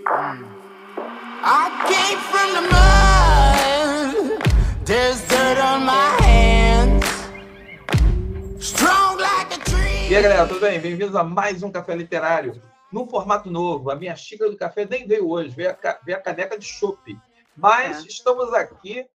I came from the mud. There's dirt on my hands. Strong like a tree. E aí, galera, tudo bem? Bem-vindos a mais um Café Literário. Num formato novo. A minha xícara do café nem veio hoje, veio a caneca de chopp. Mas estamos aqui.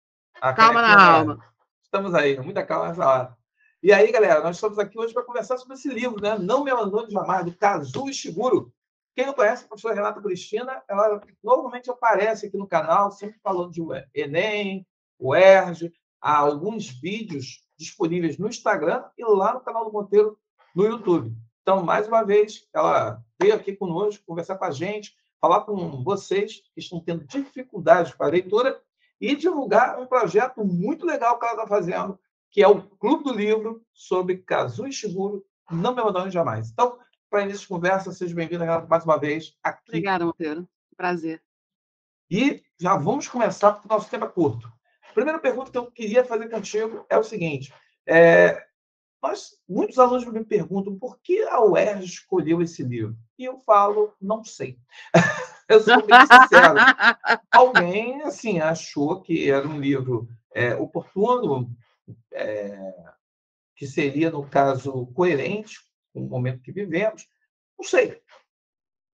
Calma na alma. Estamos aí, muita calma nessa hora. E aí, galera, nós estamos aqui hoje para conversar sobre esse livro, né? Não Me Abandone Jamais, do Kazuo Ishiguro. Quem não conhece a professora Renata Cristina, ela normalmente aparece aqui no canal, sempre falando de Enem, UERJ, há alguns vídeos disponíveis no Instagram e lá no canal do Monteiro no YouTube. Então, mais uma vez, ela veio aqui conosco conversar com a gente, falar com vocês que estão tendo dificuldades para a leitura e divulgar um projeto muito legal que ela está fazendo, que é o Clube do Livro sobre Kazuo Ishiguro, Não Me Abandone Jamais. Então, para início de conversa, seja bem-vinda, Renata, mais uma vez aqui. Obrigada, Monteiro. Prazer. E já vamos começar, porque o nosso tempo é curto. A primeira pergunta que eu queria fazer contigo é o seguinte. Muitos alunos me perguntam por que a UERJ escolheu esse livro. E eu falo, não sei. Eu sou bem sincero. Alguém assim, achou que era um livro oportuno, que seria, no caso, coerente com o momento que vivemos. Não sei.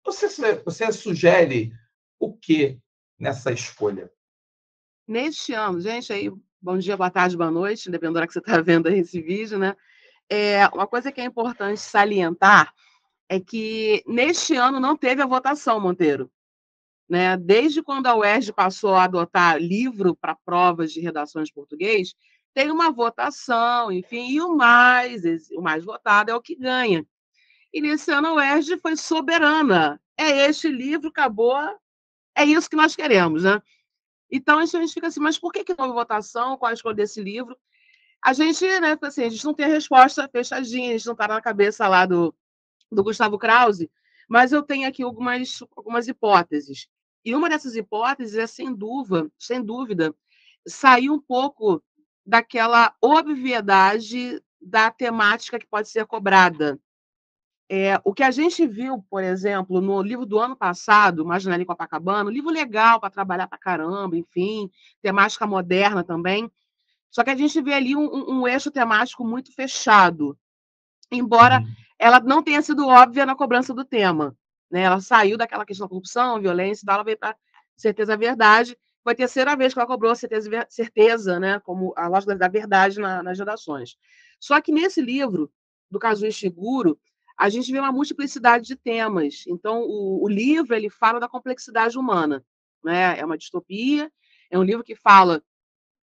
Você sugere o que nessa escolha? Neste ano, gente, aí, bom dia, boa tarde, boa noite, dependendo da hora que você está vendo aí esse vídeo, né? Uma coisa que é importante salientar é que neste ano não teve a votação, Monteiro. Né? Desde quando a UERJ passou a adotar livro para provas de redação de português, tem uma votação, enfim, e o mais votado é o que ganha. E nesse ano a UERJ foi soberana. É este livro, acabou, é isso que nós queremos, né? Então a gente fica assim, mas por que não houve votação? Qual a escolha desse livro? A gente, né, assim, a gente não tem a resposta fechadinha, a gente não está na cabeça lá do Gustavo Krause, mas eu tenho aqui algumas hipóteses. E uma dessas hipóteses é, sem dúvida, sair um pouco daquela obviedade da temática que pode ser cobrada. O que a gente viu, por exemplo, no livro do ano passado, Marginal em Copacabana, um livro legal para trabalhar para caramba, enfim, temática moderna também, só que a gente vê ali um eixo temático muito fechado, embora ela não tenha sido óbvia na cobrança do tema. Né? Ela saiu daquela questão da corrupção, violência e tal, ela veio para certeza, verdade. Foi a terceira vez que ela cobrou certeza, né? Como a lógica da verdade nas redações. Só que nesse livro, do Kazuo Ishiguro, a gente vê uma multiplicidade de temas. Então, o livro ele fala da complexidade humana. Né? É uma distopia, é um livro que fala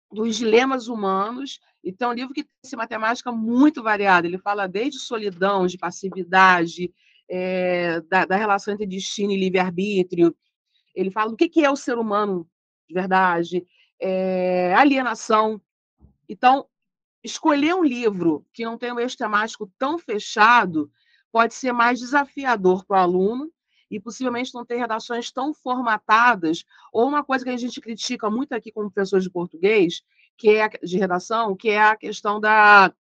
dos dilemas humanos. Então, é um livro que tem uma temática muito variada. Ele fala desde solidão, de passividade, da relação entre destino e livre-arbítrio. Ele fala do que é o ser humano de verdade, alienação. Então, escolher um livro que não tem um eixo temático tão fechado pode ser mais desafiador para o aluno e possivelmente não ter redações tão formatadas, ou uma coisa que a gente critica muito aqui como professores de português, de redação, que é a questão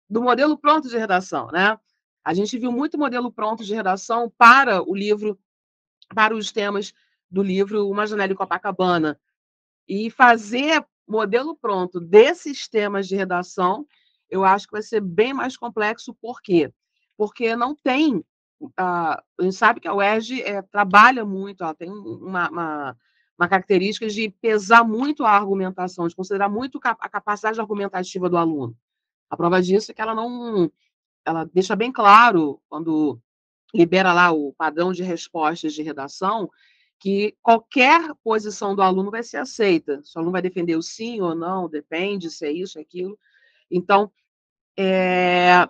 do modelo pronto de redação. Né? A gente viu muito modelo pronto de redação para o livro, para os temas do livro Uma Janela em Copacabana. E fazer modelo pronto desses temas de redação, eu acho que vai ser bem mais complexo. Por quê? Porque não tem... a gente sabe que a UERJ trabalha muito, ela tem uma característica de pesar muito a argumentação, de considerar muito a capacidade argumentativa do aluno. A prova disso é que ela deixa bem claro, quando libera lá o padrão de respostas de redação, que qualquer posição do aluno vai ser aceita. Se o aluno vai defender o sim ou não, depende se é isso, aquilo. Então, é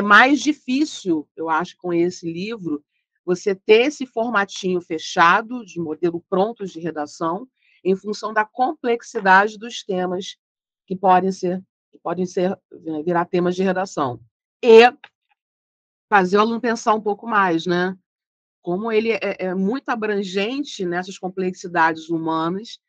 mais difícil, eu acho, com esse livro, você ter esse formatinho fechado de modelo pronto de redação, em função da complexidade dos temas que podem virar temas de redação. E fazer o aluno pensar um pouco mais, né? Como ele é muito abrangente nessas complexidades humanas,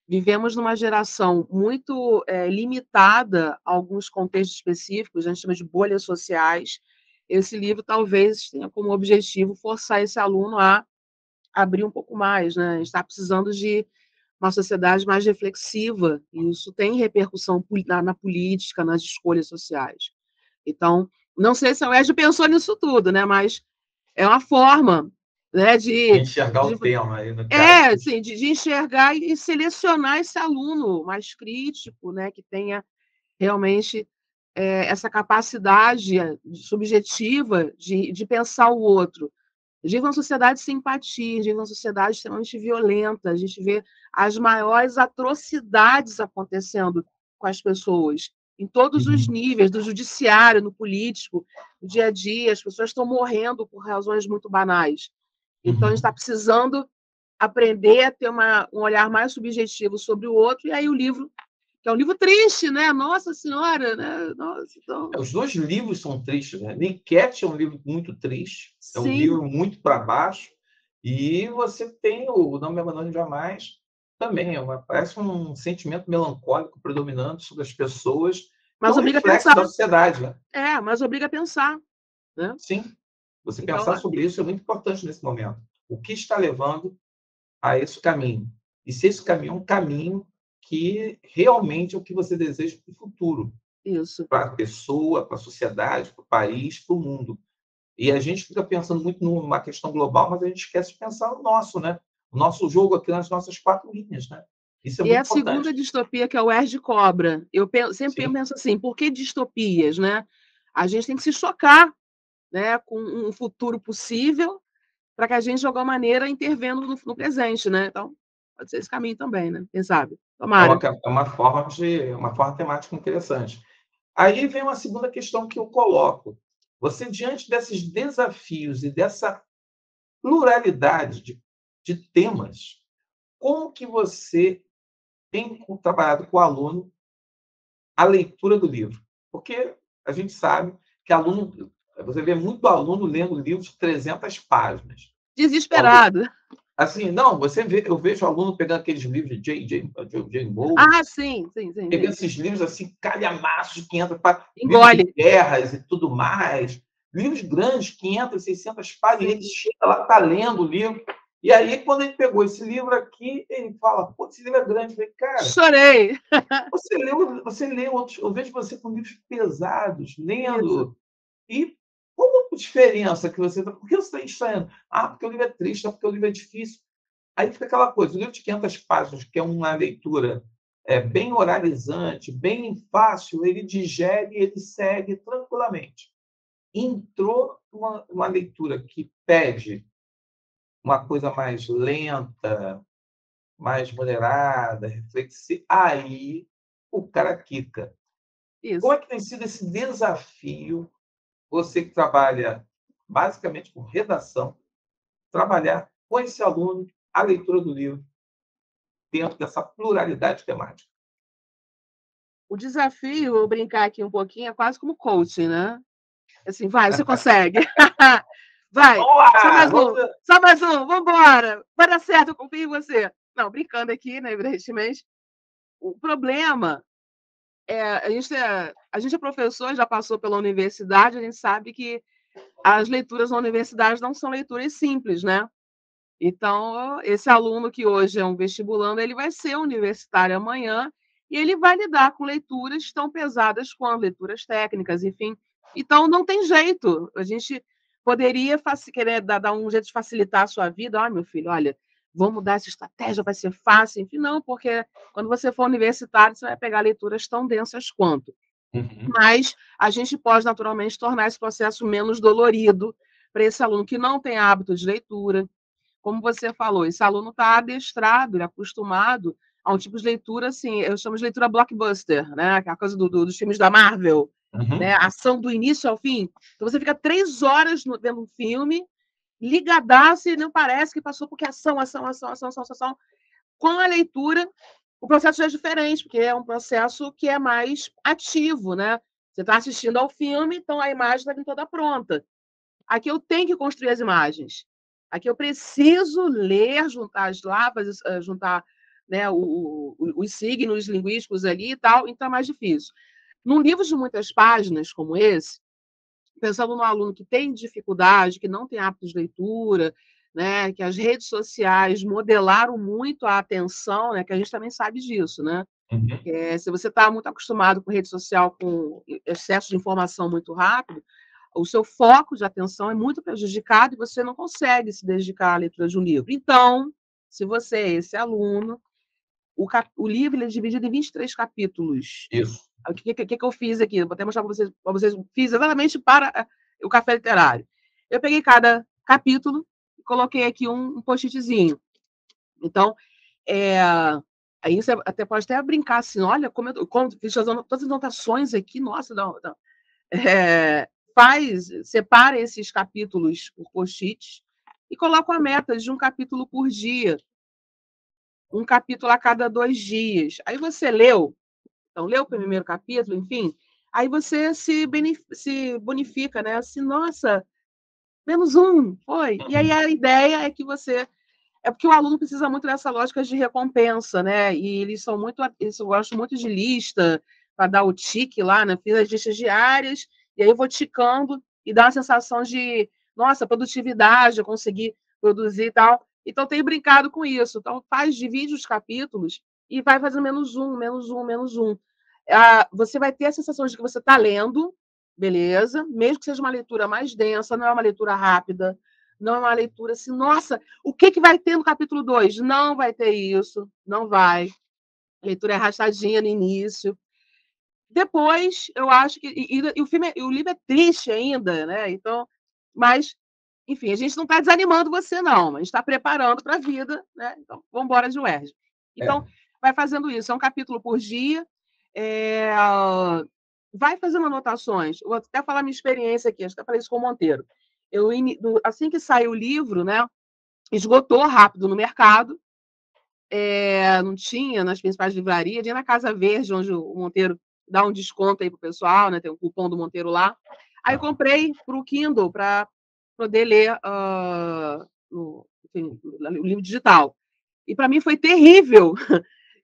vivemos numa geração muito limitada a alguns contextos específicos, a gente chama de bolhas sociais. Esse livro talvez tenha como objetivo forçar esse aluno a abrir um pouco mais, né? A gente está precisando de uma sociedade mais reflexiva, e isso tem repercussão na política, nas escolhas sociais. Então, não sei se a UERJ pensou nisso tudo, né? Mas é uma forma, né, Enxergar o tema aí, no caso. assim, de enxergar e selecionar esse aluno mais crítico, né, que tenha realmente essa capacidade subjetiva de pensar o outro. A gente vive uma sociedade sem empatia, a gente vive uma sociedade extremamente violenta, a gente vê as maiores atrocidades acontecendo com as pessoas, em todos os níveis, do judiciário, no político, no dia a dia, as pessoas estão morrendo por razões muito banais. Então, a gente está precisando aprender a ter um olhar mais subjetivo sobre o outro, e aí o livro, que é um livro triste, né? Nossa Senhora, né? Nossa, então... Os dois livros são tristes, né? Enquete é um livro muito triste, é um Sim. livro muito para baixo, e você tem o Não Me Abandone Jamais, também, parece um sentimento melancólico predominante sobre as pessoas, mas um obriga a reflexo pensar. da sociedade, né? Mas obriga a pensar, né? Sim, você Então, pensar sobre isso é muito importante nesse momento. O que está levando a esse caminho? E se esse caminho é um caminho que realmente é o que você deseja para o futuro, isso. para a pessoa, para a sociedade, para o país, para o mundo. E a gente fica pensando muito numa questão global, mas a gente esquece de pensar no nosso, né? O nosso jogo aqui nas nossas 4 linhas, né? Isso é E muito a segunda importante. distopia, que é o UERJ cobra. Eu sempre Sim. penso assim, por que distopias, né? A gente tem que se chocar, né, com um futuro possível para que a gente, de alguma maneira, intervendo no presente, né? Então, pode ser esse caminho também, né? Quem sabe? Tomara. É uma forma temática interessante. Aí vem uma segunda questão que eu coloco. Você, diante desses desafios e dessa pluralidade de temas, como que você tem trabalhado com o aluno a leitura do livro? Porque a gente sabe que você vê muito aluno lendo livros de 300 páginas. Desesperado. Assim, não, eu vejo aluno pegando aqueles livros de J. Moore, Sim. pegando esses livros assim, calhamaços de 500 páginas, livros Engole. de guerras e tudo mais, livros grandes, 500, 600 páginas, e ele chega lá, está lendo o livro, e aí, quando ele pegou esse livro aqui, ele fala, pô, esse livro é grande. Eu falei, cara, chorei. Você lê outros, eu vejo você com livros pesados, lendo, Isso. e qual a diferença que você está... Por que você está estranhando? Porque o livro é triste, porque o livro é difícil. Aí fica aquela coisa, o livro de 500 páginas, que é uma leitura bem oralizante, bem fácil, ele digere, ele segue tranquilamente. Entrou uma leitura que pede uma coisa mais lenta, mais moderada, reflexiva, aí o cara quica. Isso. Como é que tem sido esse desafio, você que trabalha basicamente com redação, trabalhar com esse aluno a leitura do livro dentro dessa pluralidade temática? O desafio, eu brincar aqui um pouquinho, é quase como coaching, né? Assim, vai, você consegue. Vai, só mais um, vamos embora. Vai dar certo, eu confio em você. Não, brincando aqui, né, evidentemente. O problema a gente é professor, já passou pela universidade, a gente sabe que as leituras na universidade não são leituras simples, né? Então, esse aluno que hoje é um vestibulando, ele vai ser universitário amanhã e ele vai lidar com leituras tão pesadas quanto leituras técnicas, enfim. Então, não tem jeito. A gente poderia querer dar um jeito de facilitar a sua vida. Meu filho, olha, vamos mudar essa estratégia, vai ser fácil. Enfim, não, porque quando você for universitário, você vai pegar leituras tão densas quanto. Mas a gente pode, naturalmente, tornar esse processo menos dolorido para esse aluno que não tem hábito de leitura. Como você falou, esse aluno está adestrado, ele é acostumado a um tipo de leitura, assim, eu chamo de leitura blockbuster, né? Aquela coisa dos filmes da Marvel, né? Ação do início ao fim. Então você fica 3 horas vendo um filme, ligadaço, e não parece que passou, porque ação. Com a leitura, o processo já é diferente, porque é um processo que é mais ativo, né? Você está assistindo ao filme, então a imagem está vindo toda pronta. Aqui eu tenho que construir as imagens. Aqui eu preciso ler, juntar as lavas, juntar, né, os signos linguísticos ali e tal, então é mais difícil. Num livro de muitas páginas como esse, pensando no aluno que tem dificuldade, que não tem hábito de leitura, né, que as redes sociais modelaram muito a atenção, né, que a gente também sabe disso, né? Uhum. Se você está muito acostumado com rede social, com excesso de informação muito rápido, o seu foco de atenção é muito prejudicado e você não consegue se dedicar à leitura de um livro. Então, se você é esse aluno, o livro ele é dividido em 23 capítulos. Isso. O que eu fiz aqui? Vou até mostrar para vocês. Fiz exatamente para o café literário. Eu peguei cada capítulo e coloquei aqui um post-itzinho. Então, aí você até pode até brincar assim, olha, fiz todas as anotações aqui, nossa, não. Separa esses capítulos por post-its e coloca a meta de um capítulo por dia, um capítulo a cada 2 dias. Aí você leu o primeiro capítulo, enfim, aí você se bonifica, né? Assim, nossa, menos um, foi. E aí a ideia é que você. É porque o aluno precisa muito dessa lógica de recompensa, né? E eles gostam muito de lista, para dar o tique lá, né? Fiz as listas diárias, e aí eu vou ticando e dá uma sensação de, nossa, produtividade, eu consegui produzir e tal. Então, tenho brincado com isso. Então, divide os capítulos e vai fazendo menos um, menos um, menos um. Você vai ter a sensação de que você está lendo, beleza? Mesmo que seja uma leitura mais densa, não é uma leitura rápida, não é uma leitura assim, nossa, o que vai ter no capítulo 2? Não vai ter isso, não vai. A leitura é arrastadinha no início. Depois, eu acho que. O livro é triste ainda, né? Então, mas, enfim, a gente não está desanimando você, não. A gente está preparando para a vida, né? Então, vamos embora de UERJ. Então, vai fazendo isso. É um capítulo por dia. Vai fazendo anotações. Vou até falar minha experiência aqui, acho que eu falei isso com o Monteiro. Assim que saiu o livro, né? Esgotou rápido no mercado. Não tinha nas principais livrarias, tinha na Casa Verde, onde o Monteiro dá um desconto aí para o pessoal, né? Tem um cupom do Monteiro lá. Aí eu comprei para o Kindle para poder ler o livro digital. E para mim foi terrível.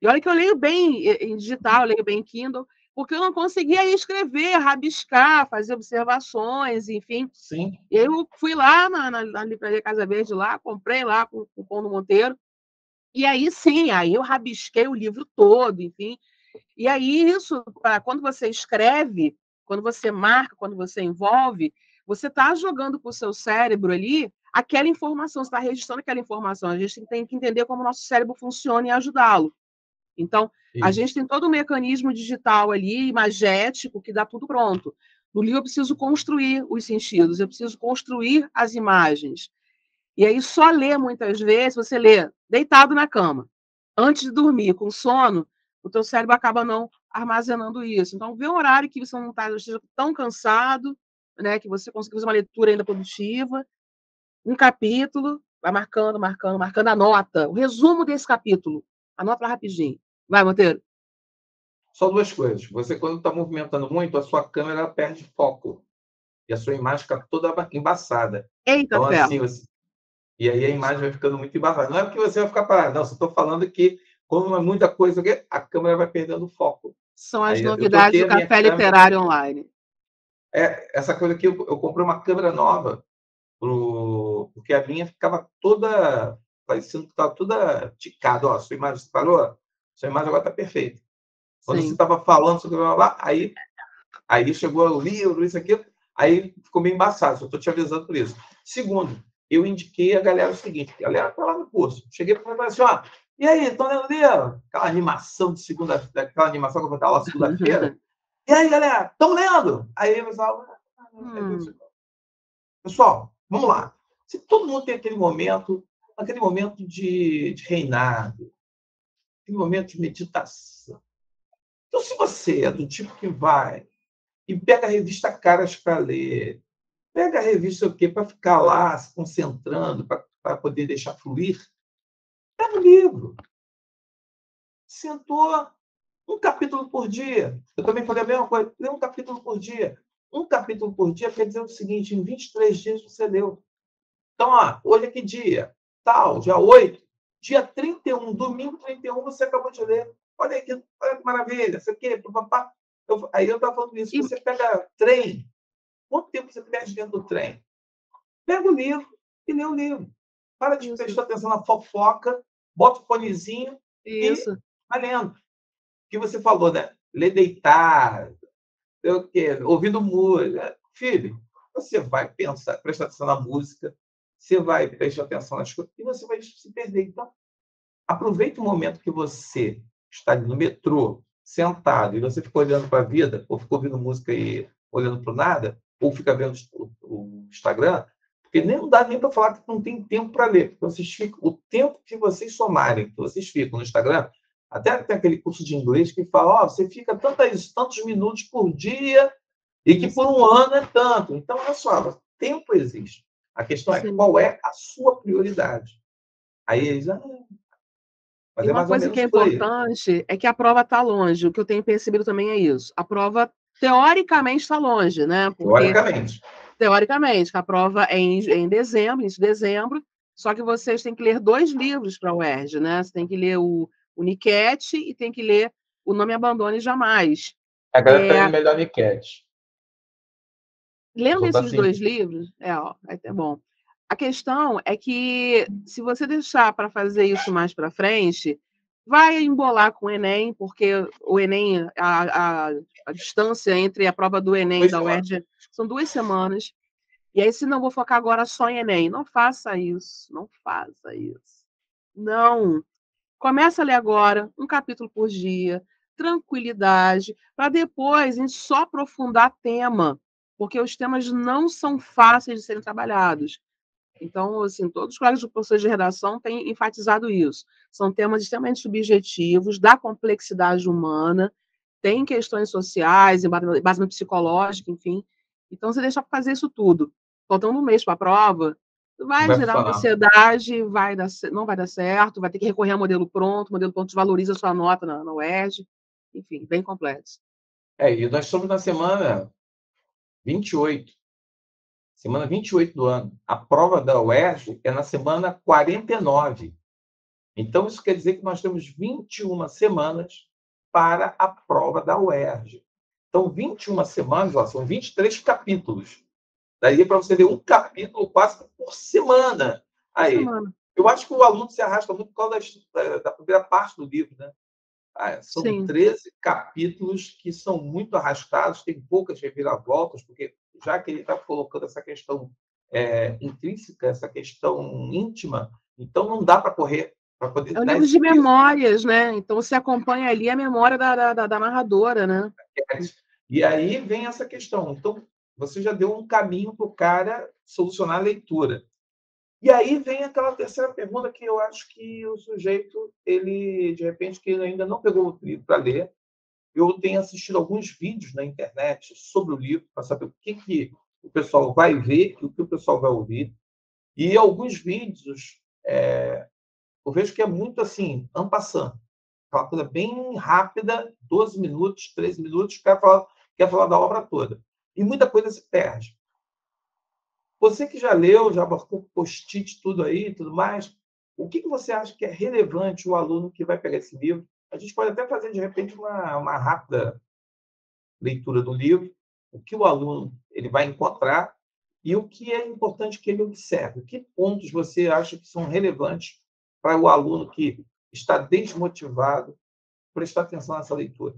E olha que eu leio bem em digital, eu leio bem em Kindle, porque eu não conseguia escrever, rabiscar, fazer observações, enfim. Sim. E aí eu fui lá na livraria Casa Verde, lá, comprei lá com o cupom do Monteiro. E aí sim, aí eu rabisquei o livro todo, enfim. E aí isso, quando você escreve, quando você marca, quando você envolve, você está jogando para o seu cérebro ali aquela informação, você está registrando aquela informação. A gente tem que entender como o nosso cérebro funciona e ajudá-lo. Então, a gente tem todo um mecanismo digital ali, imagético, que dá tudo pronto. No livro eu preciso construir os sentidos, eu preciso construir as imagens. E aí, só ler, muitas vezes, você lê deitado na cama, antes de dormir, com sono, o teu cérebro acaba não armazenando isso. Então, vê um horário que você não esteja tão cansado, né, que você consiga fazer uma leitura ainda produtiva, um capítulo, vai marcando, marcando, marcando, anota. O resumo desse capítulo, anota lá rapidinho. Vai, Monteiro. Só 2 coisas. Você, quando está movimentando muito, a sua câmera perde foco. E a sua imagem fica toda embaçada. Eita, Então, ferro. assim, e aí a imagem vai ficando muito embaçada. Não é porque você vai ficar parado, não. Só estou falando que, quando é muita coisa, a câmera vai perdendo foco. São as Aí eu novidades troquei do a minha Café câmera. Literário Online. Essa coisa aqui, eu comprei uma câmera nova, porque a minha ficava toda, parecendo que estava toda ticada. Ó, sua imagem, você parou? Sua imagem agora está perfeita. Quando você Sim. estava falando sobre lá, aí chegou o livro, isso aqui, aí ficou meio embaçado. Só estou te avisando por isso. Segundo, eu indiquei a galera o seguinte: a galera está lá no curso. Cheguei para falar assim: ó, e aí, estão lendo livro? Aquela animação de segunda, aquela animação que eu vou dar lá segunda-feira. E aí, galera, estão lendo? Aí o pessoal, pessoal, vamos lá. Se todo mundo tem aquele momento de reinado, aquele momento de meditação. Então, se você é do tipo que vai e pega a revista Caras para ler, pega a revista o quê? Para ficar lá se concentrando, para poder deixar fluir, pega o livro. Sentou um capítulo por dia. Eu também falei a mesma coisa, lê um capítulo por dia. Um capítulo por dia quer dizer o seguinte: em 23 dias você leu. Então, hoje é que dia? Tal, dia 8. Dia 31, domingo 31, você acabou de ler. Olha que maravilha, isso aqui, papapá. Aí eu estava falando isso. Você pega trem. Quanto tempo você perde dentro do trem? Pega o livro e lê o livro. Para de Isso, prestar atenção na fofoca, bota o fonezinho e isso. vai lendo. O que você falou, né? Ler deitar, sei o quê, ouvindo música. Filho, você vai pensar, prestar atenção na música, você vai prestar atenção nas coisas e você vai se perder. Então, aproveite o momento que você está ali no metrô, sentado, e você fica olhando para a vida, ou fica ouvindo música e olhando para o nada, ou fica vendo o Instagram, porque nem não dá nem para falar que não tem tempo para ler. Porque vocês ficam, o tempo que vocês somarem, que vocês ficam no Instagram, até tem aquele curso de inglês que fala, ó, você fica tantos minutos por dia e que Isso. por um ano é tanto. Então, olha só, tempo existe. A questão é Sim. qual é a sua prioridade. Aí eles, mas E é uma mais ou coisa que menos é por aí. importante é que a prova está longe. O que eu tenho percebido também é isso. A prova, teoricamente, está longe, né? Porque, Teoricamente. teoricamente, a prova é em dezembro, início de dezembro, só que vocês têm que ler 2 livros para a UERJ, né? Você tem que ler o Niquete e tem que ler O Não Me Abandone Jamais. A galera está indo melhor enquete. Lendo Só tá esses assim. 2 livros, ó, vai ter bom. A questão é que, se você deixar para fazer isso mais para frente, vai embolar com o Enem, porque o Enem, a distância entre a prova do Enem e 2 da semanas. UERJ são 2 semanas. E aí, se não vou focar agora só em Enem, não faça isso, não faça isso. Não. Começa a ler agora, um capítulo por dia, tranquilidade, para depois a gente só aprofundar tema, porque os temas não são fáceis de serem trabalhados. Então, assim, todos os colegas do professor de redação têm enfatizado isso. São temas extremamente subjetivos, da complexidade humana, tem questões sociais, embasamento psicológico, enfim. Então, você deixa para fazer isso tudo. Faltando um mês para a prova, vai Vai gerar uma funcionar. ansiedade, não vai dar certo, vai ter que recorrer a modelo pronto, o modelo pronto desvaloriza a sua nota na UERJ, enfim, bem complexo. E nós estamos na semana 28. Semana 28 do ano. A prova da UERJ é na semana 49. Então, isso quer dizer que nós temos 21 semanas para a prova da UERJ. Então, 21 semanas, ó, são 23 capítulos. Daí para você ler um capítulo quase por semana. Aí, Semana. eu acho que o aluno se arrasta muito por causa da primeira parte do livro, né? São Sim. 13 capítulos que são muito arrastados, tem poucas reviravoltas, porque já que ele está colocando essa questão intrínseca, essa questão íntima, então não dá para correr, para poder É um dar livro esse de peso. memórias, né? Então você acompanha ali a memória da narradora, né? E aí vem essa questão. Então, você já deu um caminho para o cara solucionar a leitura. E aí vem aquela terceira pergunta que eu acho que o sujeito, ele, de repente, que ele ainda não pegou o livro para ler, eu tenho assistido alguns vídeos na internet sobre o livro, para saber o que o pessoal vai ver e o que o pessoal vai ouvir. E alguns vídeos, eu vejo que é muito assim, en passant, aquela coisa bem rápida, 12 minutos, 13 minutos, quer falar da obra toda. E muita coisa se perde. Você que já leu, já marcou post-it tudo aí, tudo mais, o que você acha que é relevante o aluno que vai pegar esse livro? A gente pode até fazer, de repente, uma rápida leitura do livro, o que o aluno ele vai encontrar e o que é importante que ele observe. Que pontos você acha que são relevantes para o aluno que está desmotivado prestar atenção nessa leitura?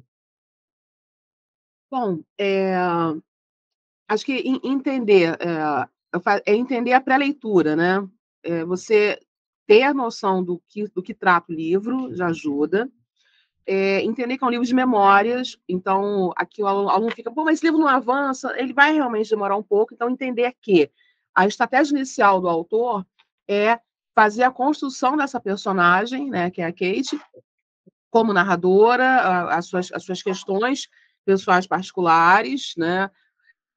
Bom, acho que entender, é entender a pré-leitura, né? Você ter a noção do que trata o livro já ajuda. Entender que é um livro de memórias, então aqui o aluno fica, pô, mas esse livro não avança, ele vai realmente demorar um pouco, então entender que a estratégia inicial do autor é fazer a construção dessa personagem, né, que é a Kate, como narradora, as suas questões pessoais particulares, né,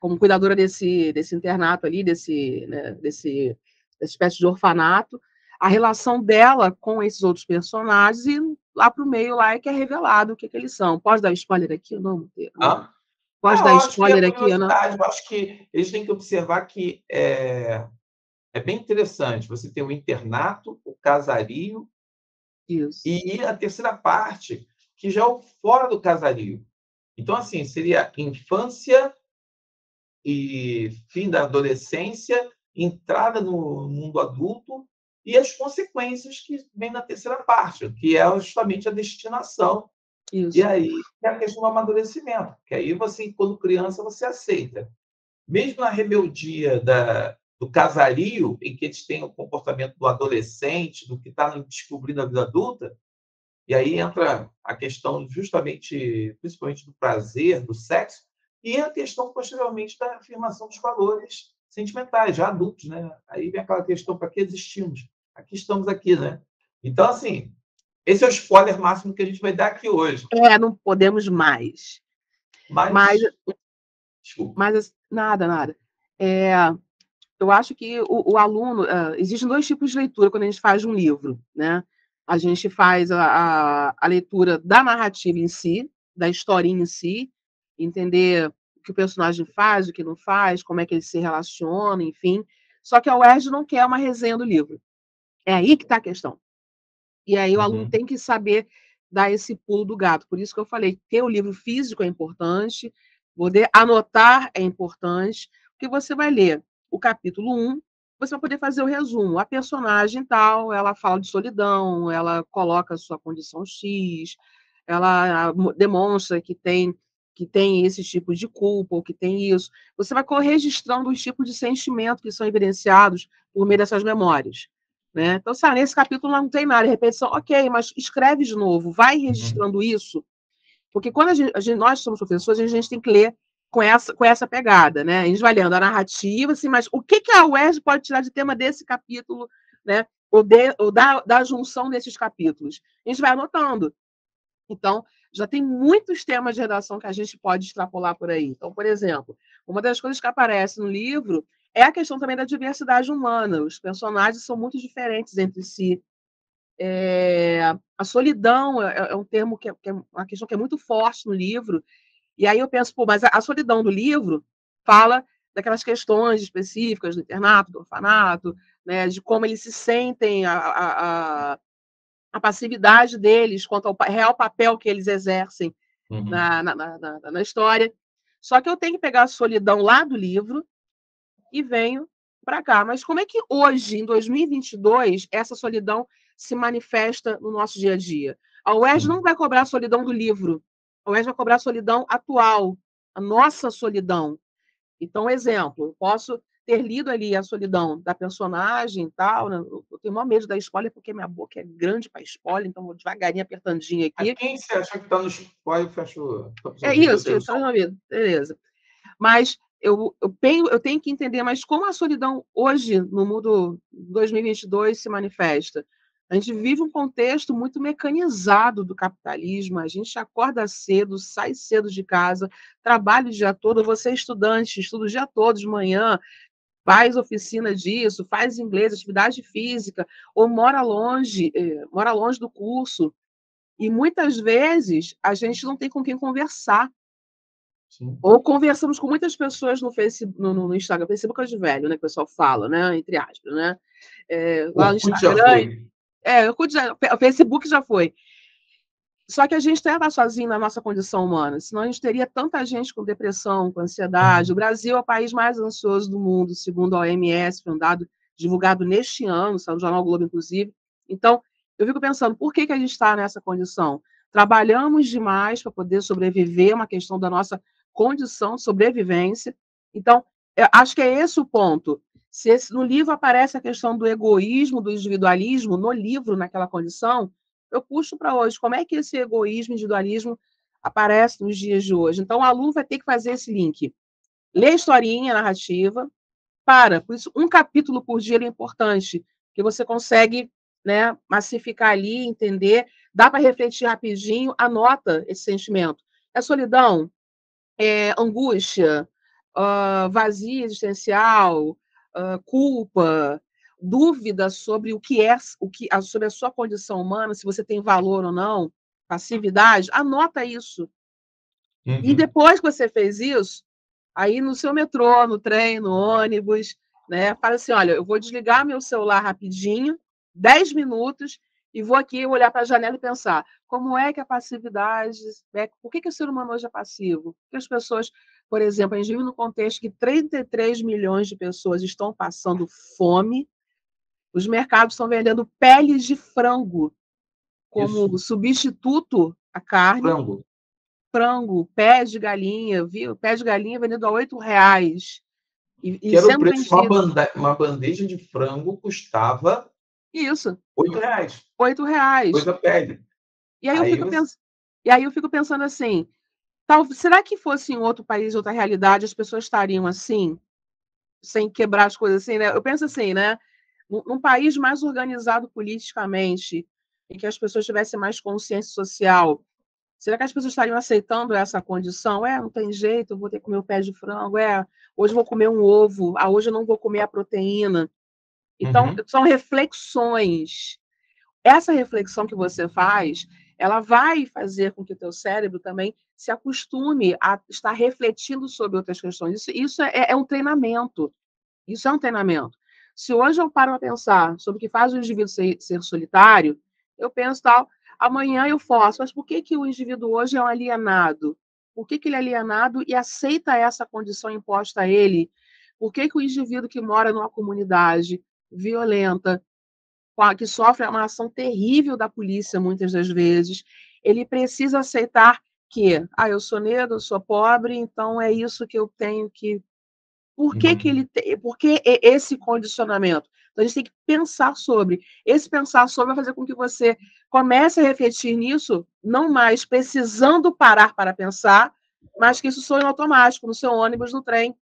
como cuidadora desse internato ali, dessa espécie de orfanato, a relação dela com esses outros personagens e lá para o meio lá é que é revelado o que eles são. Pode dar spoiler aqui ou não, Monteiro? Não. Pode dar Eu acho que é spoiler aqui ou não? curiosidade, eu acho que eles têm que observar que é bem interessante. Você tem o internato, o casario Isso. e a terceira parte, que já é o fora do casario. Então, assim, seria infância e fim da adolescência, entrada no mundo adulto e as consequências que vêm na terceira parte, que é justamente a destinação. E Isso. aí é a questão do amadurecimento, que aí você, quando criança, você aceita. Mesmo na rebeldia do casario, em que eles têm o comportamento do adolescente, do que está descobrindo a vida adulta, e aí entra a questão justamente, principalmente do prazer, do sexo, e a questão, posteriormente, da afirmação dos valores sentimentais, já adultos, né? Aí vem aquela questão, para que existimos? Aqui estamos aqui, né? Então, assim, esse é o spoiler máximo que a gente vai dar aqui hoje. Não podemos mais. Mas, Mas, desculpa. nada, nada. Eu acho que o aluno. Existem dois tipos de leitura quando a gente faz um livro, né? A gente faz a leitura da narrativa em si, da historinha em si, entender o que o personagem faz, o que não faz, como é que ele se relaciona, enfim. Só que a UERJ não quer uma resenha do livro. É aí que está a questão. E aí o aluno tem que saber dar esse pulo do gato. Por isso que eu falei, ter o livro físico é importante, poder anotar é importante, porque você vai ler o capítulo 1, você vai poder fazer o resumo. A personagem tal, ela fala de solidão, ela coloca a sua condição X, ela demonstra que tem esse tipo de culpa, ou que tem isso. Você vai registrando os tipos de sentimento que são evidenciados por meio dessas memórias. Né? Então, nesse capítulo não tem nada, repetição, ok, mas escreve de novo, vai registrando isso, porque quando nós somos professores, a gente tem que ler com essa pegada, né? A gente vai lendo a narrativa, assim, mas o que a UERJ pode tirar de tema desse capítulo, né? Ou da junção desses capítulos? A gente vai anotando. Então, já tem muitos temas de redação que a gente pode extrapolar por aí. Então, por exemplo, uma das coisas que aparece no livro é a questão também da diversidade humana. Os personagens são muito diferentes entre si. A solidão é um termo que é uma questão que é muito forte no livro. E aí eu penso, mas a solidão do livro fala daquelas questões específicas do internato, do orfanato, né, de como eles se sentem, a passividade deles quanto ao real papel que eles exercem na história. Só que eu tenho que pegar a solidão lá do livro e venho para cá. Mas como é que hoje, em 2022, essa solidão se manifesta no nosso dia a dia? A UERJ não vai cobrar a solidão do livro. A UERJ vai cobrar a solidão atual, a nossa solidão. Então, exemplo, eu posso ter lido ali a solidão da personagem e tal, né? Eu tenho maior medo da spoiler, porque minha boca é grande para spoiler, então vou devagarinho, apertandinho A aqui. quem você acha que está no spoiler, fecha É isso, tá na vida, beleza. Mas eu tenho que entender, mas como a solidão hoje, no mundo 2022, se manifesta? A gente vive um contexto muito mecanizado do capitalismo, a gente acorda cedo, sai cedo de casa, trabalha o dia todo, você é estudante, estuda o dia todo de manhã, faz oficina disso, faz inglês, atividade física, ou mora longe do curso, e muitas vezes a gente não tem com quem conversar. Sim. Ou conversamos com muitas pessoas no Facebook, no Instagram. Facebook é de velho, né? Que o pessoal fala, né? Entre aspas, né? Lá no Orkut já Instagram. foi. O Facebook já foi. Só que a gente está sozinho na nossa condição humana, senão a gente teria tanta gente com depressão, com ansiedade. O Brasil é o país mais ansioso do mundo, segundo a OMS, foi um dado divulgado neste ano, saiu no Jornal Globo, inclusive. Então, eu fico pensando, por que a gente está nessa condição? Trabalhamos demais para poder sobreviver, é uma questão da nossa condição de sobrevivência. Então, acho que é esse o ponto. Se no livro aparece a questão do egoísmo, do individualismo, no livro, naquela condição, eu puxo para hoje. Como é que esse egoísmo, individualismo aparece nos dias de hoje? Então, o aluno vai ter que fazer esse link. Ler a historinha, a narrativa, por isso, um capítulo por dia é importante, que você consegue, né, massificar ali, entender, dá para refletir rapidinho, anota esse sentimento. É solidão? É angústia? Vazio existencial? Culpa? Dúvida sobre sobre a sua condição humana, se você tem valor ou não, passividade, anota isso. E depois que você fez isso, aí no seu metrô, no trem, no ônibus, né, fala assim, olha, eu vou desligar meu celular rapidinho, 10 minutos, e vou aqui olhar para a janela e pensar, como é que a passividade, por que o ser humano hoje é passivo? Porque as pessoas, por exemplo, a gente vive num contexto que 33 milhões de pessoas estão passando fome, Os mercados estão vendendo peles de frango como Isso, substituto à carne. frango. Frango, pés de galinha, viu? Pés de galinha vendido a R$ 8 Que e era o sendo preço, vendido. uma bandeja de frango custava Isso, R$ 8. R$ 8. Coisa pele. E aí eu Aí fico você. pensando, assim, será que fosse em outro país, outra realidade, as pessoas estariam assim, sem quebrar as coisas assim, né? Eu penso assim, né? Num país mais organizado politicamente, em que as pessoas tivessem mais consciência social, será que as pessoas estariam aceitando essa condição? Não tem jeito, eu vou ter que comer o pé de frango, hoje eu vou comer um ovo, hoje eu não vou comer a proteína. Então, Uhum. são reflexões. Essa reflexão que você faz, ela vai fazer com que o teu cérebro também se acostume a estar refletindo sobre outras questões. Isso é um treinamento. Isso é um treinamento. Se hoje eu paro a pensar sobre o que faz o indivíduo ser solitário, eu penso tal, amanhã eu faço, mas por que o indivíduo hoje é um alienado? Por que ele é alienado e aceita essa condição imposta a ele? Por que o indivíduo que mora numa comunidade violenta, que sofre uma ação terrível da polícia muitas das vezes, ele precisa aceitar que, eu sou negro, eu sou pobre, então é isso que eu tenho que. Uhum. Por que esse condicionamento? Então, a gente tem que pensar sobre. Esse pensar sobre vai fazer com que você comece a refletir nisso, não mais precisando parar para pensar, mas que isso soe automático, no seu ônibus, no trem.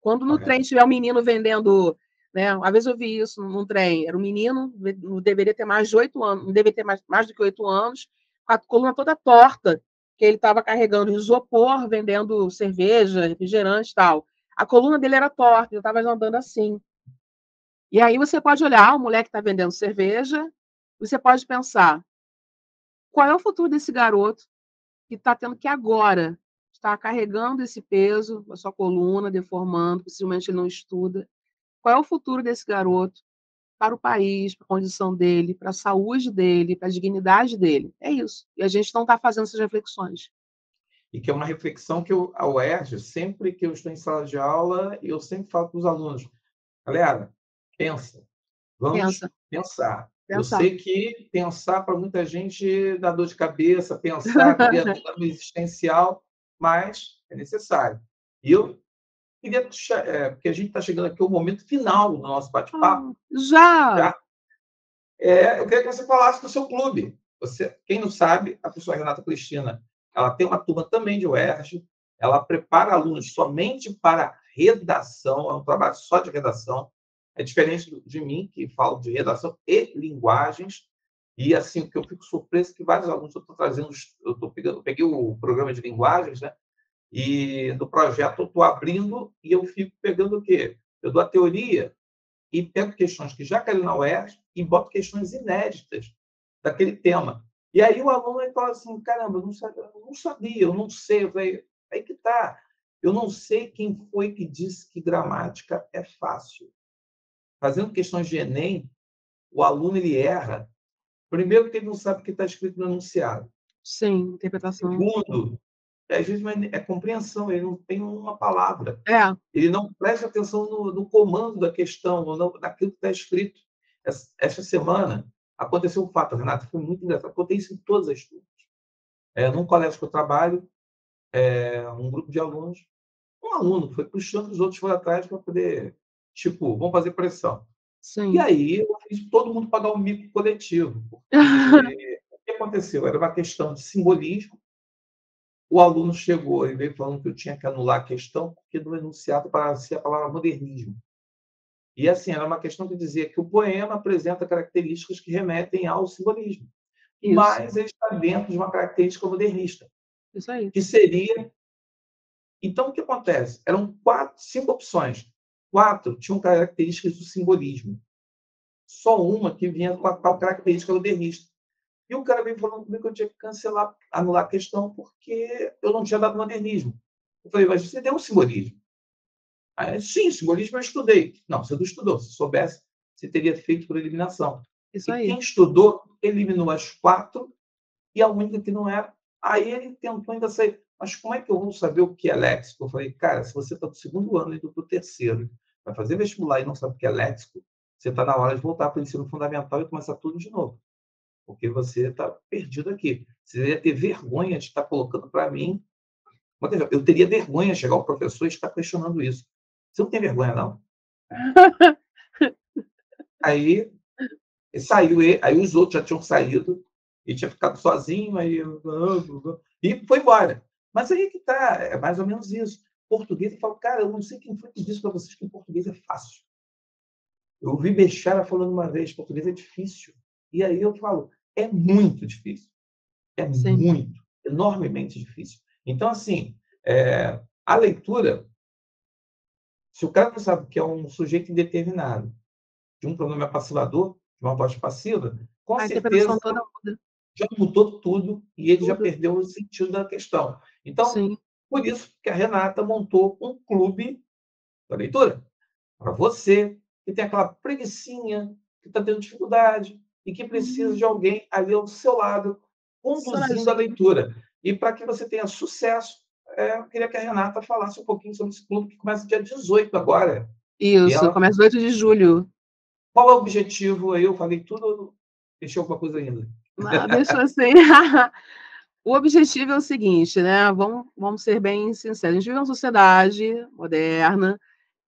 Quando no trem Correto. tiver um menino vendendo, né? Uma vez eu vi isso num trem, era um menino, não deveria ter mais de 8 anos, não deveria ter mais do que 8 anos, com a coluna toda torta, que ele estava carregando isopor, vendendo cerveja, refrigerante e tal. A coluna dele era torta, ele estava andando assim. E aí você pode olhar o moleque está vendendo cerveja, você pode pensar, qual é o futuro desse garoto que está tendo que agora estar carregando esse peso, a sua coluna, deformando, possivelmente ele não estuda. Qual é o futuro desse garoto para o país, para a condição dele, para a saúde dele, para a dignidade dele? É isso. E a gente não está fazendo essas reflexões. E que é uma reflexão que a UERJ, sempre que eu estou em sala de aula, eu sempre falo para os alunos: galera, pensa, vamos Pensa, pensar. Eu pensar. sei que pensar para muita gente dá dor de cabeça, pensar cria dúvida existencial, mas é necessário. E eu queria, porque a gente está chegando aqui ao momento final do nosso bate-papo, Já! já. Eu queria que você falasse do seu clube. Você, quem não sabe, a professora Renata Cristina, ela tem uma turma também de UERJ, ela prepara alunos somente para redação, é um trabalho só de redação, é diferente de mim, que falo de redação e linguagens, e assim, o que eu fico surpreso é que vários alunos, eu estou trazendo, eu peguei o programa de linguagens, né? E do projeto eu estou abrindo e eu fico pegando o quê? Eu dou a teoria e pego questões que já caíram na UERJ e boto questões inéditas daquele tema. E aí o aluno ele fala assim, caramba, eu não sabia, eu não sei. Eu falei, aí que está. Eu não sei quem foi que disse que gramática é fácil. Fazendo questões de Enem, o aluno ele erra. Primeiro, porque ele não sabe o que está escrito no enunciado. Sim, interpretação. Segundo, às vezes é compreensão, ele não tem uma palavra. É, Ele não presta atenção no comando da questão, naquilo que está escrito. Essa semana aconteceu um fato, Renato, foi muito engraçado. Acontece em todas as turmas. Num colégio que eu trabalho, um grupo de alunos, um aluno foi puxando, os outros foram atrás para poder, tipo, vamos fazer pressão. E sim. aí eu fiz todo mundo pagar um mico coletivo, porque o que aconteceu? Era uma questão de simbolismo. O aluno chegou e veio falando que eu tinha que anular a questão, porque no enunciado aparecia a palavra modernismo. E assim, era uma questão que dizia que o poema apresenta características que remetem ao simbolismo, Isso, mas ele está dentro de uma característica modernista, isso aí. que seria. Então, o que acontece? Eram 5 opções. 4 tinham características do simbolismo. Só uma que vinha com a tal característica modernista. E o cara veio falando comigo que eu tinha que cancelar, anular a questão, porque eu não tinha dado modernismo. Eu falei, mas você deu um simbolismo. Aí, sim, simbolismo eu estudei. Não, você não estudou. Se soubesse, você teria feito por eliminação. Isso E aí. quem estudou, eliminou as 4 e a única que não era. Aí ele tentou ainda sair. Mas como é que eu vou saber o que é léxico? Eu falei, cara, se você está no segundo ano, indo para o terceiro, vai fazer vestibular e não sabe o que é léxico, você está na hora de voltar para o ensino fundamental e começar tudo de novo, porque você está perdido aqui. Você ia ter vergonha de estar colocando para mim. Eu teria vergonha de chegar ao professor e estar questionando isso. Você não tem vergonha, não? Aí saiu, aí os outros já tinham saído e tinha ficado sozinho, aí e foi embora. Mas aí que tá, é mais ou menos isso. Português, eu falo, cara, eu não sei quem foi que disse para vocês que português é fácil. Eu ouvi Bechara falando uma vez, português é difícil. E aí eu falo, é muito difícil. É Sim. muito, enormemente difícil. Então, assim, a leitura, se o cara não sabe que é um sujeito indeterminado, de um pronome passivador, de uma voz passiva, com A certeza interpretação toda muda. já mudou tudo e ele já Tudo. perdeu o sentido da questão. Então, Sim. por isso que a Renata montou um clube da leitura para você que tem aquela preguicinha, que está tendo dificuldade e que precisa de alguém ali ao seu lado, conduzindo a leitura. E para que você tenha sucesso, eu queria que a Renata falasse um pouquinho sobre esse clube que começa dia 18 agora. Isso, começa 18 de julho. Qual é o objetivo aí? Eu falei tudo ou deixei alguma coisa ainda? Não, deixa assim. O objetivo é o seguinte, né? Vamos ser bem sinceros. A gente vive uma sociedade moderna,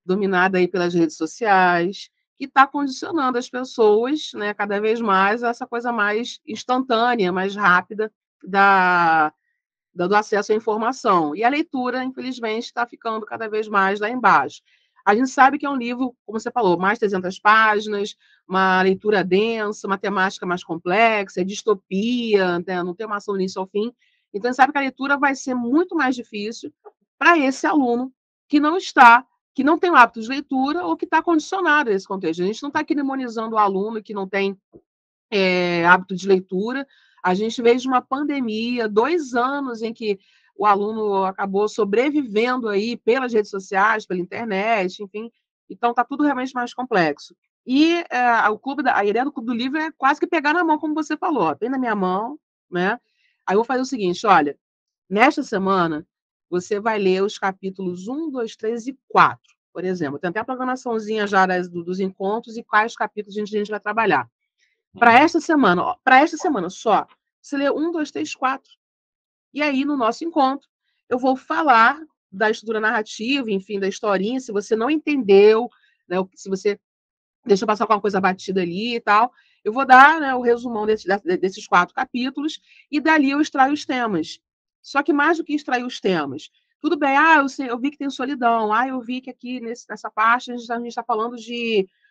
dominada aí pelas redes sociais, que está condicionando as pessoas, né, cada vez mais a essa coisa mais instantânea, mais rápida do acesso à informação. E a leitura, infelizmente, está ficando cada vez mais lá embaixo. A gente sabe que é um livro, como você falou, mais 300 páginas, uma leitura densa, uma temática mais complexa, é distopia, né? Não tem uma ação do início ao fim. Então, a gente sabe que a leitura vai ser muito mais difícil para esse aluno que não tem o hábito de leitura ou que está condicionado a esse contexto. A gente não está aqui demonizando o aluno que não tem hábito de leitura. A gente veio de uma pandemia, 2 anos em que o aluno acabou sobrevivendo aí pelas redes sociais, pela internet, enfim. Então, está tudo realmente mais complexo. E a ideia do Clube do Livro é quase que pegar na mão, como você falou. Tem na minha mão, né? Aí eu vou fazer o seguinte, olha, nesta semana, você vai ler os capítulos 1, 2, 3 e 4, por exemplo. Tem até a programaçãozinha já dos encontros e quais capítulos a gente vai trabalhar. Para esta semana só, você lê 1, 2, 3, 4. E aí, no nosso encontro, eu vou falar da estrutura narrativa, enfim, da historinha, se você não entendeu, né, se você deixa passar com uma coisa batida ali e tal, eu vou dar, né, o resumão desses 4 capítulos, e dali eu extraio os temas. Só que mais do que extrair os temas, tudo bem, eu vi que tem solidão, eu vi que aqui nessa parte a gente está falando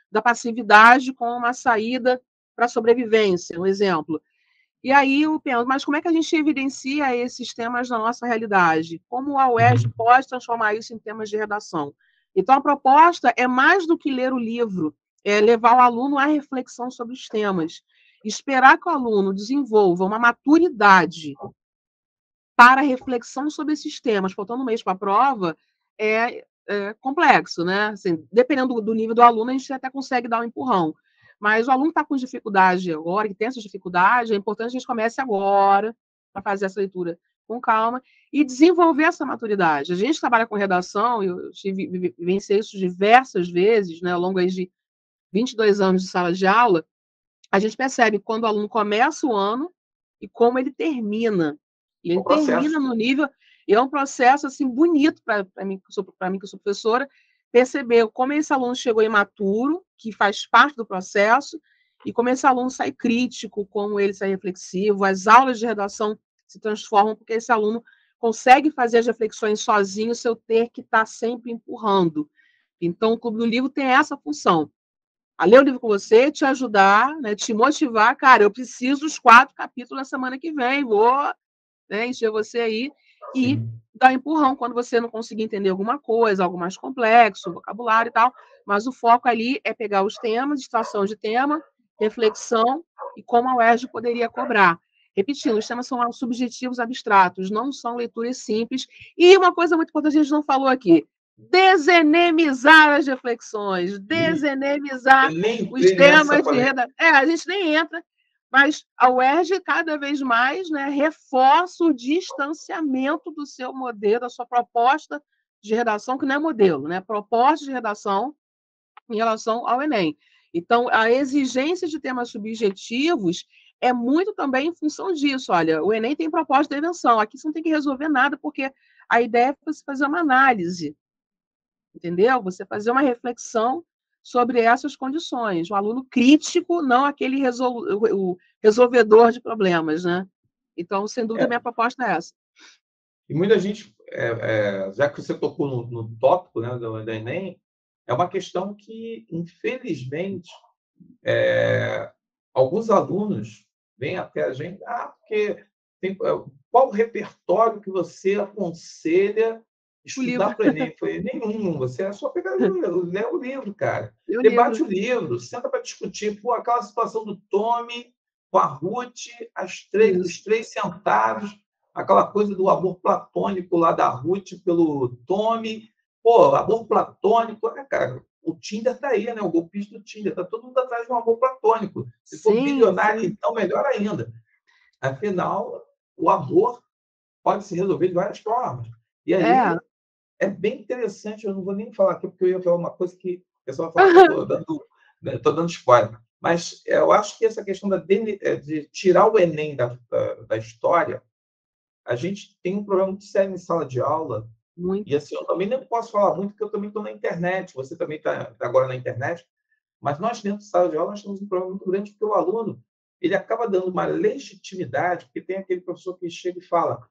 da passividade com uma saída para a sobrevivência, um exemplo. E aí eu penso, mas como é que a gente evidencia esses temas na nossa realidade? Como a UERJ pode transformar isso em temas de redação? Então, a proposta é mais do que ler o livro, é levar o aluno à reflexão sobre os temas. Esperar que o aluno desenvolva uma maturidade para a reflexão sobre esses temas, faltando um mês para a prova, é complexo, né? Assim, dependendo do nível do aluno, a gente até consegue dar um empurrão. Mas o aluno está com dificuldade agora, que tem essa dificuldade, é importante que a gente comece agora a fazer essa leitura com calma e desenvolver essa maturidade. A gente trabalha com redação, eu vivenciei isso diversas vezes, né, ao longo de 22 anos de sala de aula, a gente percebe quando o aluno começa o ano e como ele termina. E ele termina no nível... E é um processo assim, bonito para mim, que eu sou professora, perceber como esse aluno chegou imaturo, que faz parte do processo, e como esse aluno sai crítico, como ele sai reflexivo. As aulas de redação se transformam porque esse aluno consegue fazer as reflexões sozinho, sem eu ter que estar sempre empurrando. Então, o Clube do Livro tem essa função. A ler o livro com você, te ajudar, né, te motivar. Cara, eu preciso dos 4 capítulos na semana que vem, vou, né, encher você aí e dar um empurrão quando você não conseguir entender alguma coisa, algo mais complexo, vocabulário e tal. Mas o foco ali é pegar os temas, extração de tema, reflexão e como a UERJ poderia cobrar. Repetindo, os temas são subjetivos abstratos, não são leituras simples. E uma coisa muito importante que a gente não falou aqui, desenemizar as reflexões, desenemizar os temas de redação. A gente nem entra, mas a UERJ cada vez mais, né, reforça o distanciamento do seu modelo, da sua proposta de redação, que não é modelo, né? Proposta de redação em relação ao Enem. Então, a exigência de temas subjetivos é muito também em função disso. Olha, o Enem tem proposta de intervenção, aqui você não tem que resolver nada, porque a ideia é você fazer uma análise, entendeu? Você fazer uma reflexão sobre essas condições. Um aluno crítico, não aquele o resolvedor de problemas, né? Então, sem dúvida, a minha proposta é essa. E muita gente, já que você tocou no tópico, né, do Enem, é uma questão que, infelizmente, alguns alunos vêm até a gente, porque qual o repertório que você aconselha estudar para o Enem? Foi nenhum, você é só pegar lê o livro, cara. Debate o livro, senta para discutir. Pô, aquela situação do Tommy com a Ruth, os três sentados, aquela coisa do amor platônico lá da Ruth pelo Tommy. Pô, amor platônico, né, cara? O Tinder está aí, né? O golpista do Tinder. Está todo mundo atrás de um amor platônico. Se for bilionário, então, melhor ainda. Afinal, o amor pode se resolver de várias formas. E aí é bem interessante. Eu não vou nem falar aqui, porque eu ia falar uma coisa que o pessoal vai falar que eu estou dando spoiler. Mas eu acho que essa questão de tirar o Enem da história, a gente tem um problema muito sério em sala de aula. Muito. E assim, eu também não posso falar muito, porque eu também estou na internet, você também está agora na internet, mas nós, dentro de sala de aula, nós temos um problema muito grande, porque o aluno ele acaba dando uma legitimidade, porque tem aquele professor que chega e fala: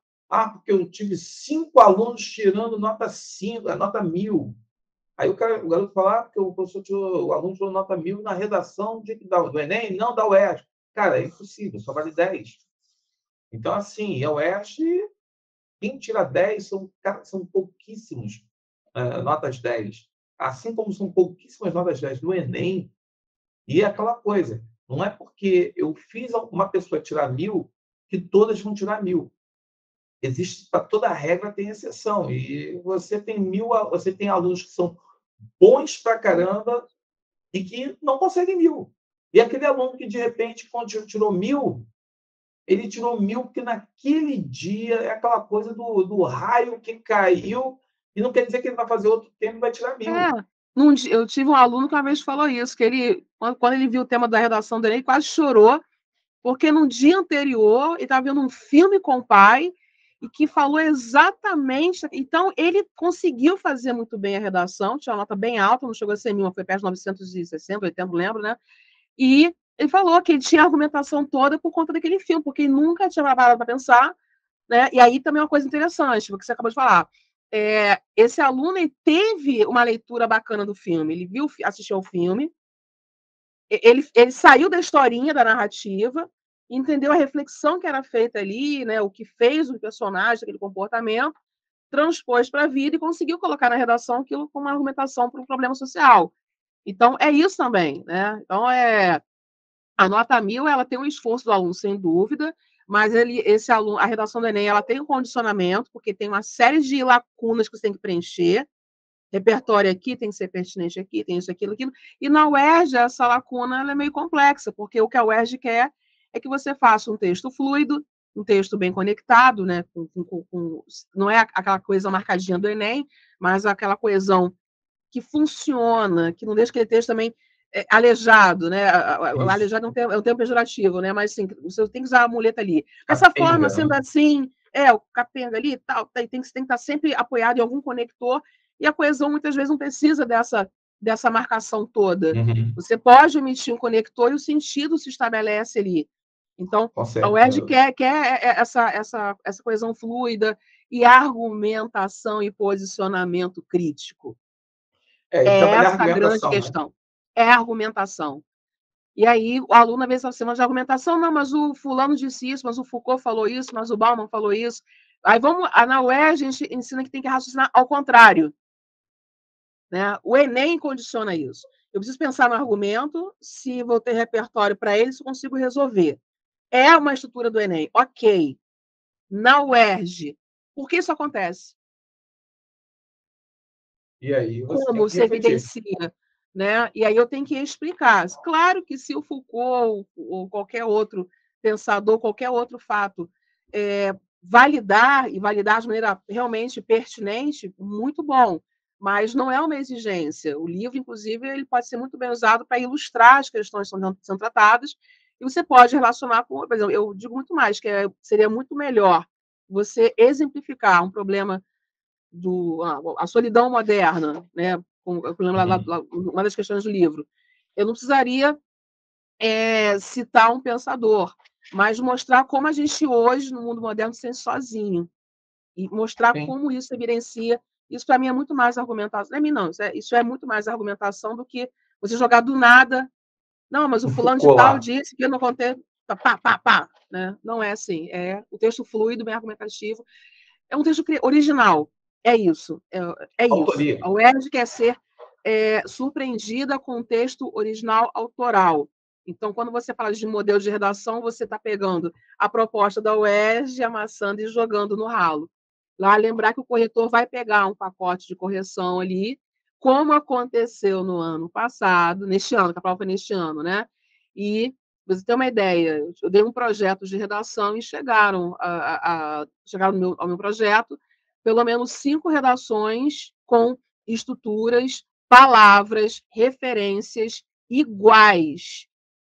porque eu tive 5 alunos tirando nota 5, a nota 1000. Aí o garoto fala: porque o aluno tirou nota 1000 na redação do Enem, não da UERJ. Cara, é impossível, só vale 10. Então, assim, a UERJ, quem tira 10 são pouquíssimos notas 10. Assim como são pouquíssimas notas 10 do Enem. E é aquela coisa, não é porque eu fiz uma pessoa tirar 1000 que todas vão tirar 1000. Existe, para toda regra tem exceção. E você tem alunos que são bons pra caramba e que não conseguem 1000. E aquele aluno que, de repente, quando tirou 1000, ele tirou 1000 porque naquele dia é aquela coisa do raio que caiu, e não quer dizer que ele vai fazer outro tempo e vai tirar 1000. Eu tive um aluno que uma vez falou isso, que ele, quando ele viu o tema da redação dele, ele quase chorou, porque no dia anterior ele estava vendo um filme com o pai e que falou exatamente. Então, ele conseguiu fazer muito bem a redação, tinha uma nota bem alta, não chegou a ser 1000, foi perto de 960, 80, não lembro, né? E ele falou que ele tinha a argumentação toda por conta daquele filme, porque ele nunca tinha parado para pensar, né? E aí também é uma coisa interessante, porque você acabou de falar. Esse aluno teve uma leitura bacana do filme, ele assistiu ao filme, ele saiu da historinha, da narrativa, entendeu a reflexão que era feita ali, né, o que fez o personagem, aquele comportamento, transpôs para a vida e conseguiu colocar na redação aquilo como uma argumentação para um problema social. Então, é isso também, né? Então, a nota 1000, ela tem um esforço do aluno, sem dúvida, mas esse aluno, a redação do Enem, ela tem um condicionamento, porque tem uma série de lacunas que você tem que preencher. Repertório aqui tem que ser pertinente aqui, tem isso, aquilo. E na UERJ, essa lacuna ela é meio complexa, porque o que a UERJ quer é que você faça um texto fluido, um texto bem conectado, né? Não é aquela coisa marcadinha do Enem, mas aquela coesão que funciona, que não deixa aquele texto também aleijado, né? O aleijado é um termo pejorativo, né? Mas assim, você tem que usar a muleta ali. Dessa forma, sendo assim, o capenga ali, tal, tem que estar sempre apoiado em algum conector, e a coesão muitas vezes não precisa dessa marcação toda. Uhum. Você pode emitir um conector e o sentido se estabelece ali. Então, a UERJ quer essa coesão fluida e argumentação e posicionamento crítico. Essa a grande questão. Né? É a argumentação. E aí, o aluno, às vezes, fala assim, de argumentação, não, mas o fulano disse isso, mas o Foucault falou isso, mas o Bauman falou isso. Aí, na UERJ, a gente ensina que tem que raciocinar ao contrário. Né? O Enem condiciona isso. Eu preciso pensar no argumento, se vou ter repertório para ele, se consigo resolver. É uma estrutura do Enem, ok. Na UERJ, por que isso acontece? E aí como se evidencia, né? E aí eu tenho que explicar. Claro que se o Foucault ou qualquer outro pensador, qualquer outro fato, validar de maneira realmente pertinente, muito bom. mas não é uma exigência. O livro, inclusive, ele pode ser muito bem usado para ilustrar as questões que estão sendo tratadas, e você pode relacionar com, por exemplo, eu digo muito mais, que seria muito melhor você exemplificar um problema a solidão moderna, né? Eu lembro uma das questões do livro. Eu não precisaria citar um pensador, mas mostrar como a gente hoje, no mundo moderno, se sente sozinho. E mostrar como isso evidencia. Isso, para mim, é muito mais argumentação. Não é mim, não. Isso é muito mais argumentação do que você jogar do nada. Não, mas o fulano de tal disse que eu não contei. Pá, pá, pá, né? Não é assim. É o texto fluido, bem argumentativo. É um texto original. É isso. É isso. A UERJ quer ser surpreendida com o texto original autoral. Então, quando você fala de modelo de redação, você está pegando a proposta da UERJ, amassando e jogando no ralo. Lá, lembrar que o corretor vai pegar um pacote de correção ali, como aconteceu no ano passado, neste ano, que a prova foi neste ano, né? E você tem uma ideia, eu dei um projeto de redação e chegaram ao meu projeto pelo menos 5 redações com estruturas, palavras, referências iguais,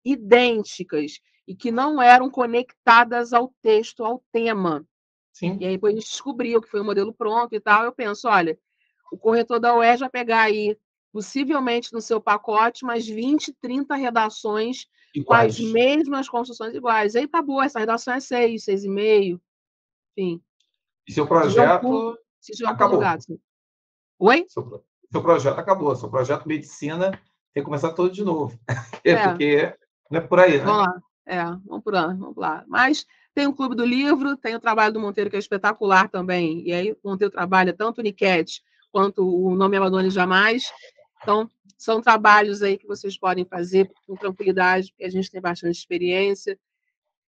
idênticas, e que não eram conectadas ao texto, ao tema. Sim. E aí depois a gente descobriu que foi um modelo pronto e tal. Eu penso, olha, o corretor da UERJ vai pegar aí, possivelmente no seu pacote, umas 20, 30 redações iguais, com as mesmas construções iguais. Aí tá boa, essa redação é 6, 6,5, enfim. E seu projeto acabou. Oi? Seu projeto acabou. Seu projeto de medicina tem que começar todo de novo. Porque não é por aí, né? Vamos lá. Vamos lá. Mas tem o Clube do Livro, tem o trabalho do Monteiro, que é espetacular também. E aí o Monteiro trabalha tanto o Niquete quanto o Não Me Abandone Jamais. Então, são trabalhos aí que vocês podem fazer com tranquilidade, porque a gente tem bastante experiência.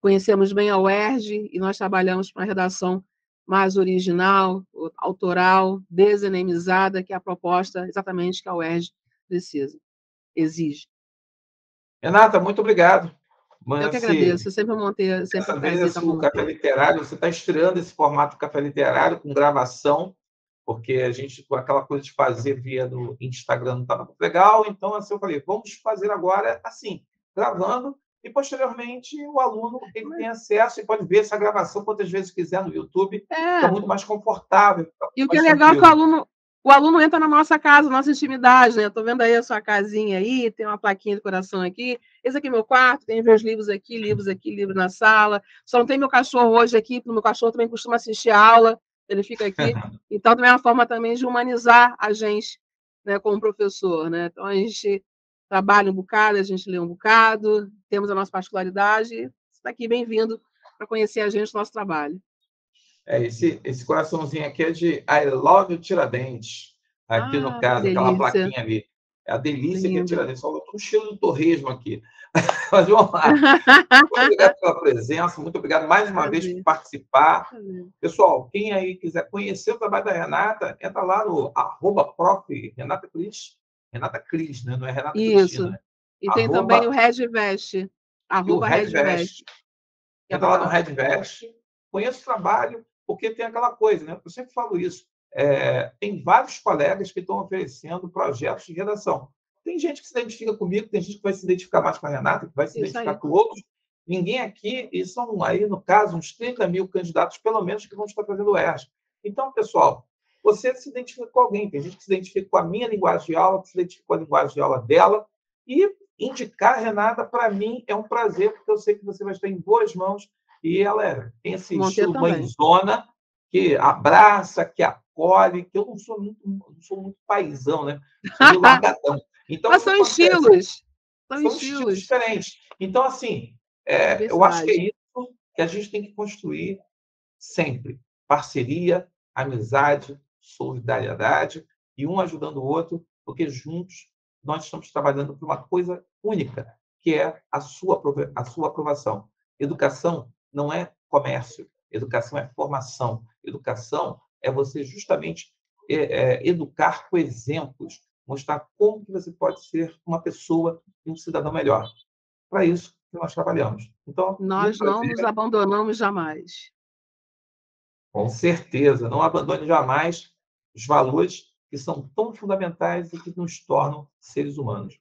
Conhecemos bem a UERJ e nós trabalhamos com a redação mais original, autoral, desanemizada, que é a proposta exatamente que a UERJ exige. Renata, muito obrigado. Eu que agradeço, eu sempre montei. Dessa vez, o Café Literário, você está estreando esse formato do Café Literário com gravação, porque a gente, com aquela coisa de fazer via no Instagram, não estava muito legal, então assim, eu falei, vamos fazer agora assim, gravando, e posteriormente o aluno ele tem acesso e pode ver essa gravação quantas vezes quiser no YouTube, fica muito mais confortável. E o que é legal é que o aluno entra na nossa casa, nossa intimidade, né? Estou vendo aí a sua casinha aí, tem uma plaquinha de coração aqui. Esse aqui é meu quarto, tem meus livros aqui, livros na sala. Só não tem meu cachorro hoje aqui, porque o meu cachorro também costuma assistir a aula, ele fica aqui. Então, também é uma forma também de humanizar a gente, né, como professor, né? Então, a gente trabalha um bocado, a gente lê um bocado, temos a nossa particularidade. Você está aqui, bem-vindo para conhecer a gente, o nosso trabalho. Esse coraçãozinho aqui é de I Love Tiradentes. Aqui, no caso, aquela plaquinha ali. É a delícia que é Tiradentes. Só um cheiro do torresmo aqui. Mas vamos lá. Muito obrigado pela presença. Muito obrigado mais uma vez por participar. Pessoal, quem aí quiser conhecer o trabalho da Renata, entra lá no @prof. Renata Cris. Renata Cris, né? Não é Renata Cristina. E tem também o Redvest. @Redvest. Entra lá no Redvest. Conheça o trabalho, porque tem aquela coisa, né? Eu sempre falo isso. Tem vários colegas que estão oferecendo projetos de redação. Tem gente que se identifica comigo, tem gente que vai se identificar mais com a Renata, que vai se identificar com outros. Ninguém aqui, e são aí, no caso, uns 30 mil candidatos, pelo menos, que vão estar fazendo o ERJ. Então, pessoal, você se identifica com alguém. Tem gente que se identifica com a minha linguagem de aula, que se identifica com a linguagem de aula dela. E indicar a Renata, para mim, é um prazer, porque eu sei que você vai estar em boas mãos. E ela tem esse estilo mãezona, que abraça, que acolhe, que eu não sou muito paizão, né? Sou meio largadão. Então, mas são estilos. São estilos diferentes. Então, assim, eu acho que é isso que a gente tem que construir sempre. Parceria, amizade, solidariedade, e um ajudando o outro, porque juntos nós estamos trabalhando por uma coisa única, que é a sua aprovação. Educação não é comércio, educação é formação. Educação é você justamente educar com exemplos, mostrar como que você pode ser uma pessoa e um cidadão melhor. Para isso que nós trabalhamos. Então, nós não nos abandonamos jamais. Com certeza, não abandone jamais os valores que são tão fundamentais e que nos tornam seres humanos.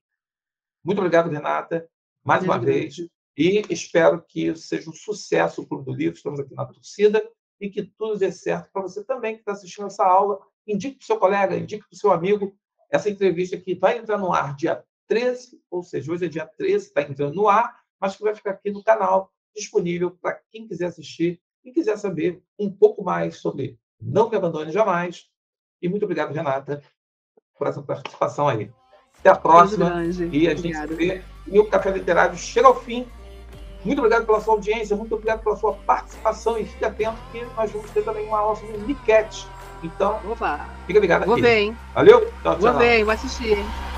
Muito obrigado, Renata, mais uma vez. E espero que seja um sucesso o Clube do Livro. Estamos aqui na torcida e que tudo dê certo para você também que está assistindo essa aula. Indique para o seu colega, indique para o seu amigo. Essa entrevista aqui vai entrar no ar dia 13, ou seja, hoje é dia 13, está entrando no ar, mas que vai ficar aqui no canal, disponível para quem quiser assistir e quiser saber um pouco mais sobre Não Me Abandone Jamais. E muito obrigado, Renata, por essa participação aí. Até a próxima. E a gente se vê. E o Café Literário chega ao fim. Muito obrigado pela sua audiência, muito obrigado pela sua participação e fique atento que nós vamos ter também uma aula sobre Niket. Então, fica ligado aqui. Vou ver, hein? Valeu? Tchau, tchau. Vou ver, hein? Vou assistir, hein?